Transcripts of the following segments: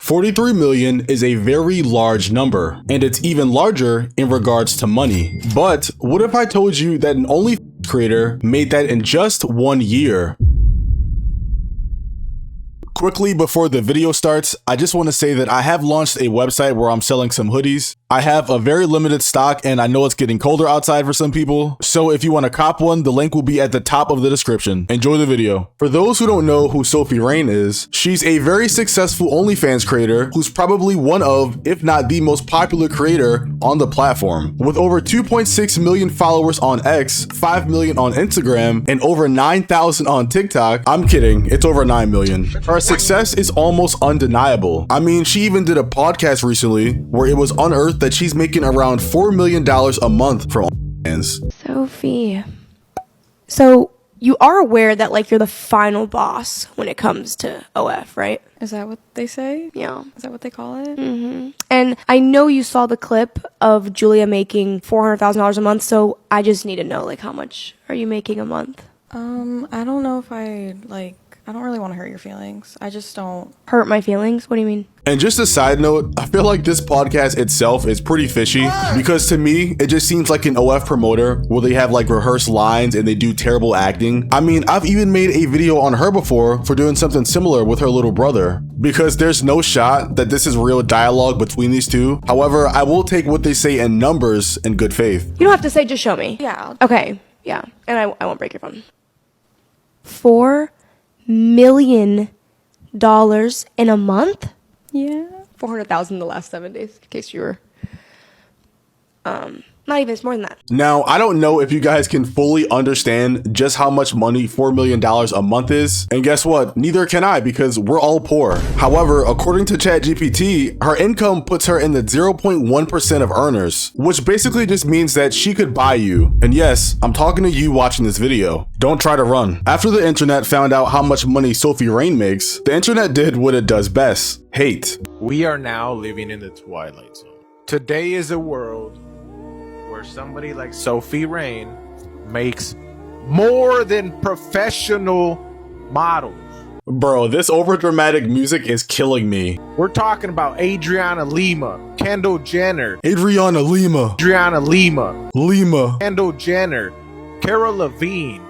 43 million is a very large number, and it's even larger in regards to money. But what if I told you that an Onlyfans creator made that in just 1 year? Quickly before the video starts, I just want to say that I have launched a website where I'm selling some hoodies. I have a very limited stock and I know it's getting colder outside for some people. So if you want to cop one, the link will be at the top of the description. Enjoy the video. For those who don't know who Sophie Rain is, she's a very successful OnlyFans creator who's probably one of, if not the most popular creator on the platform. With over 2.6 million followers on X, 5 million on Instagram, and over 9,000 on TikTok. I'm kidding, it's over 9 million. Her success is almost undeniable. I mean, she even did a podcast recently where it was unearthed that she's making around $4 million a month from OnlyFans. Sophie. So you are aware that like you're the final boss when it comes to OF, right? Is that what they say? Yeah. Is that what they call it? Mm-hmm. And I know you saw the clip of Julia making $400,000 a month, so I just need to know, like, how much are you making a month? I don't know if I don't really want to hurt your feelings. I just don't. Hurt my feelings? What do you mean? And just a side note, I feel like this podcast itself is pretty fishy because to me, it just seems like an OF promoter where they have like rehearsed lines and they do terrible acting. I mean, I've even made a video on her before for doing something similar with her little brother because there's no shot that this is real dialogue between these two. However, I will take what they say in numbers in good faith. You don't have to say, just show me. Yeah. Okay. Yeah. And I won't break your phone. $4 million in a month? Yeah. 400,000 in the last 7 days, in case you were not even, it's more than that. Now, I don't know if you guys can fully understand just how much money $4 million a month is. And guess what? Neither can I because we're all poor. However, according to ChatGPT, her income puts her in the 0.1% of earners, which basically just means that she could buy you. And yes, I'm talking to you watching this video. Don't try to run. After the internet found out how much money Sophie Rain makes, the internet did what it does best: hate. We are now living in the twilight zone. Today is a world where somebody like Sophie Rain makes more than professional models. Bro, this overdramatic music is killing me. We're talking about Adriana Lima, Kendall Jenner, Adriana Lima, Kendall Jenner, Cara Levine.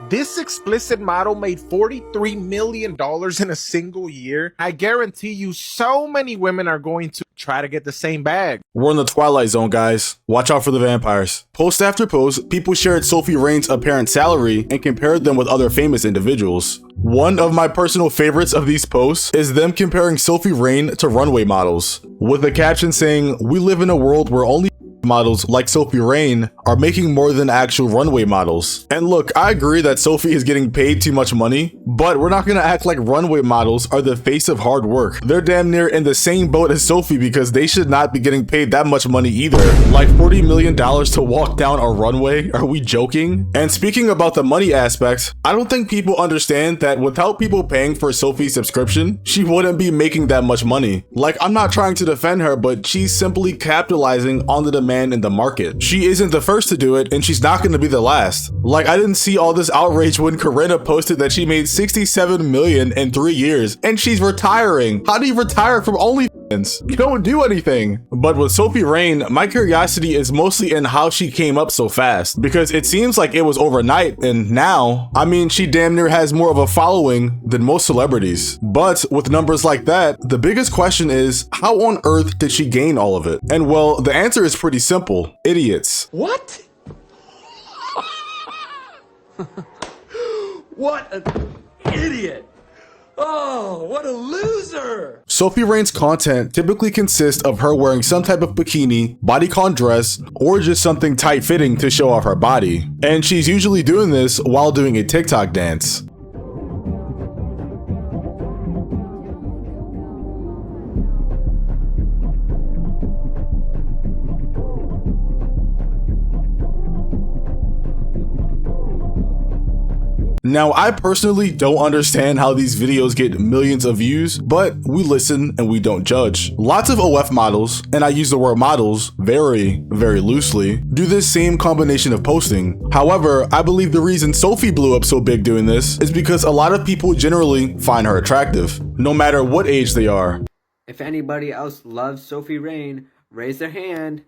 This explicit model made $43 million in a single year. I guarantee you so many women are going to try to get the same bag. We're in the twilight zone, guys. Watch out for the vampires. Post after post, people shared Sophie Rain's apparent salary and compared them with other famous individuals. One of my personal favorites of these posts is them comparing Sophie Rain to runway models, with the caption saying, "We live in a world where only models like Sophie Rain are making more than actual runway models." And look, I agree that Sophie is getting paid too much money, but we're not gonna act like runway models are the face of hard work. They're damn near in the same boat as Sophie because they should not be getting paid that much money either. Like $40 million to walk down a runway? Are we joking? And speaking about the money aspect, I don't think people understand that without people paying for Sophie's subscription, she wouldn't be making that much money. Like, I'm not trying to defend her, but she's simply capitalizing on the demand in the market. She isn't the first to do it, and she's not going to be the last. Like, I didn't see all this outrage when Corinna posted that she made $67 million in 3 years, and she's retiring. How do you retire from OnlyFans? You don't do anything. But with Sophie Rain, my curiosity is mostly in how she came up so fast, because it seems like it was overnight, and now, I mean, she damn near has more of a following than most celebrities. But with numbers like that, the biggest question is, how on earth did she gain all of it? And well, the answer is pretty simple: idiots. What? What an idiot! Oh, what a loser! Sophie Rain's content typically consists of her wearing some type of bikini, bodycon dress, or just something tight-fitting to show off her body. And she's usually doing this while doing a TikTok dance. Now, I personally don't understand how these videos get millions of views, but we listen and we don't judge. Lots of OF models, and I use the word models very, very loosely, do this same combination of posting. However, I believe the reason Sophie blew up so big doing this is because a lot of people generally find her attractive, no matter what age they are. If anybody else loves Sophie Rain, raise their hand.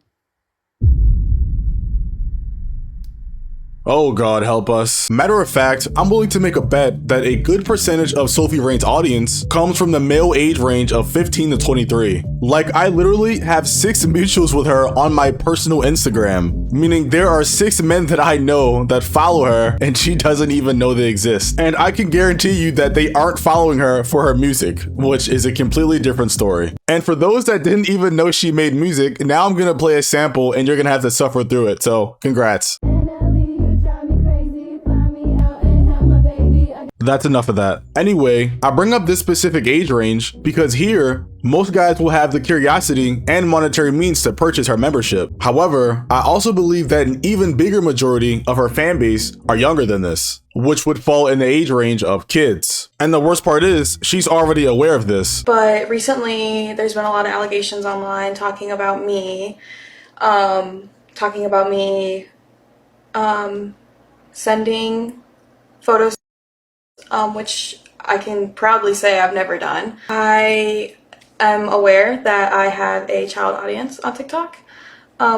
Oh God help us. Matter of fact, I'm willing to make a bet that a good percentage of Sophie Rain's audience comes from the male age range of 15 to 23. Like, I literally have 6 mutuals with her on my personal Instagram, meaning there are 6 men that I know that follow her and she doesn't even know they exist. And I can guarantee you that they aren't following her for her music, which is a completely different story. And for those that didn't even know she made music, now I'm gonna play a sample and you're gonna have to suffer through it, so congrats. That's enough of that. Anyway, I bring up this specific age range because here, most guys will have the curiosity and monetary means to purchase her membership. However, I also believe that an even bigger majority of her fan base are younger than this, which would fall in the age range of kids. And the worst part is, she's already aware of this. But recently, there's been a lot of allegations online talking about me sending photos, which I can proudly say I've never done. I am aware that I have a child audience on TikTok,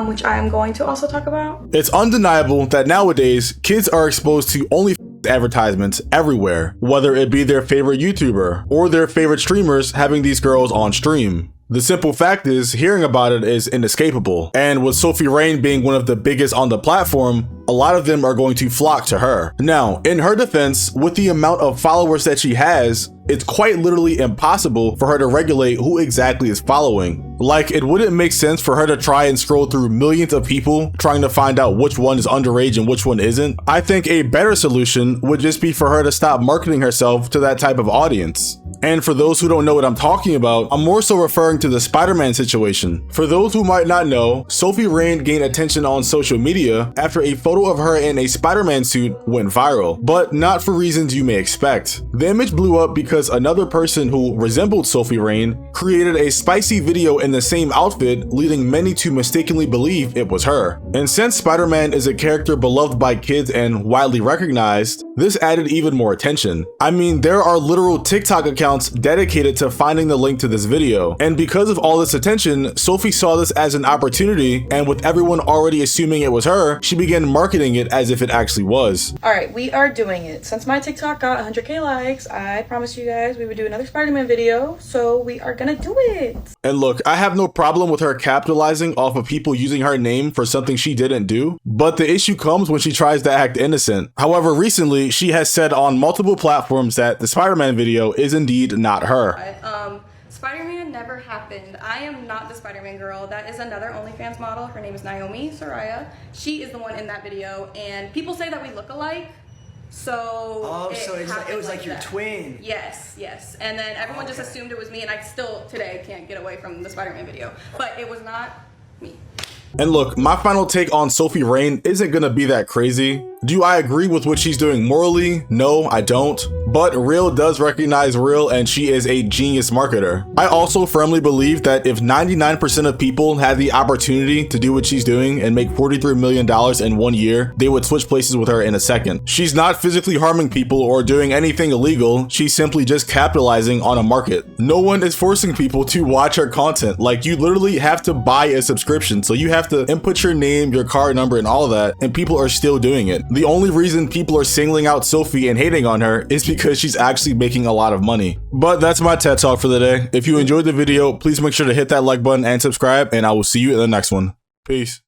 which I am going to also talk about. It's undeniable that nowadays, kids are exposed to Onlyfans advertisements everywhere, whether it be their favorite YouTuber or their favorite streamers having these girls on stream. The simple fact is, hearing about it is inescapable, and with Sophie Rain being one of the biggest on the platform, a lot of them are going to flock to her. Now, in her defense, with the amount of followers that she has, it's quite literally impossible for her to regulate who exactly is following. Like, it wouldn't make sense for her to try and scroll through millions of people trying to find out which one is underage and which one isn't. I think a better solution would just be for her to stop marketing herself to that type of audience. And for those who don't know what I'm talking about, I'm more so referring to the Spider-Man situation. For those who might not know, Sophie Rain gained attention on social media after a photo of her in a Spider-Man suit went viral, but not for reasons you may expect. The image blew up because another person who resembled Sophie Rain created a spicy video in the same outfit, leading many to mistakenly believe it was her. And since Spider-Man is a character beloved by kids and widely recognized, this added even more attention. I mean, there are literal TikTok accounts dedicated to finding the link to this video. And because of all this attention, Sophie saw this as an opportunity, and with everyone already assuming it was her, she began marketing it as if it actually was. Alright, we are doing it. Since my TikTok got 100k likes, I promised you guys we would do another Spider-Man video, so we are gonna do it. And look, I have no problem with her capitalizing off of people using her name for something she didn't do, but the issue comes when she tries to act innocent. However, recently, she has said on multiple platforms that the Spider-Man video is indeed not her. Spider-Man never happened. I am not the Spider-Man girl. That is another OnlyFans model. Her name is Naomi Soraya. She is the one in that video, and people say that we look alike. So it was like your twin. Yes, yes. And then everyone just assumed it was me, and I still today can't get away from the Spider-Man video. But it was not me. And look, my final take on Sophie Rain isn't gonna be that crazy. Do I agree with what she's doing morally? No, I don't. But real does recognize real, and she is a genius marketer. I also firmly believe that if 99% of people had the opportunity to do what she's doing and make $43 million in 1 year, they would switch places with her in a second. She's not physically harming people or doing anything illegal. She's simply just capitalizing on a market. No one is forcing people to watch her content. Like, you literally have to buy a subscription, so you have to input your name, your card number, and all of that, and people are still doing it. The only reason people are singling out Sophie and hating on her is because she's actually making a lot of money. But that's my TED Talk for the day. If you enjoyed the video, please make sure to hit that like button and subscribe, and I will see you in the next one. Peace.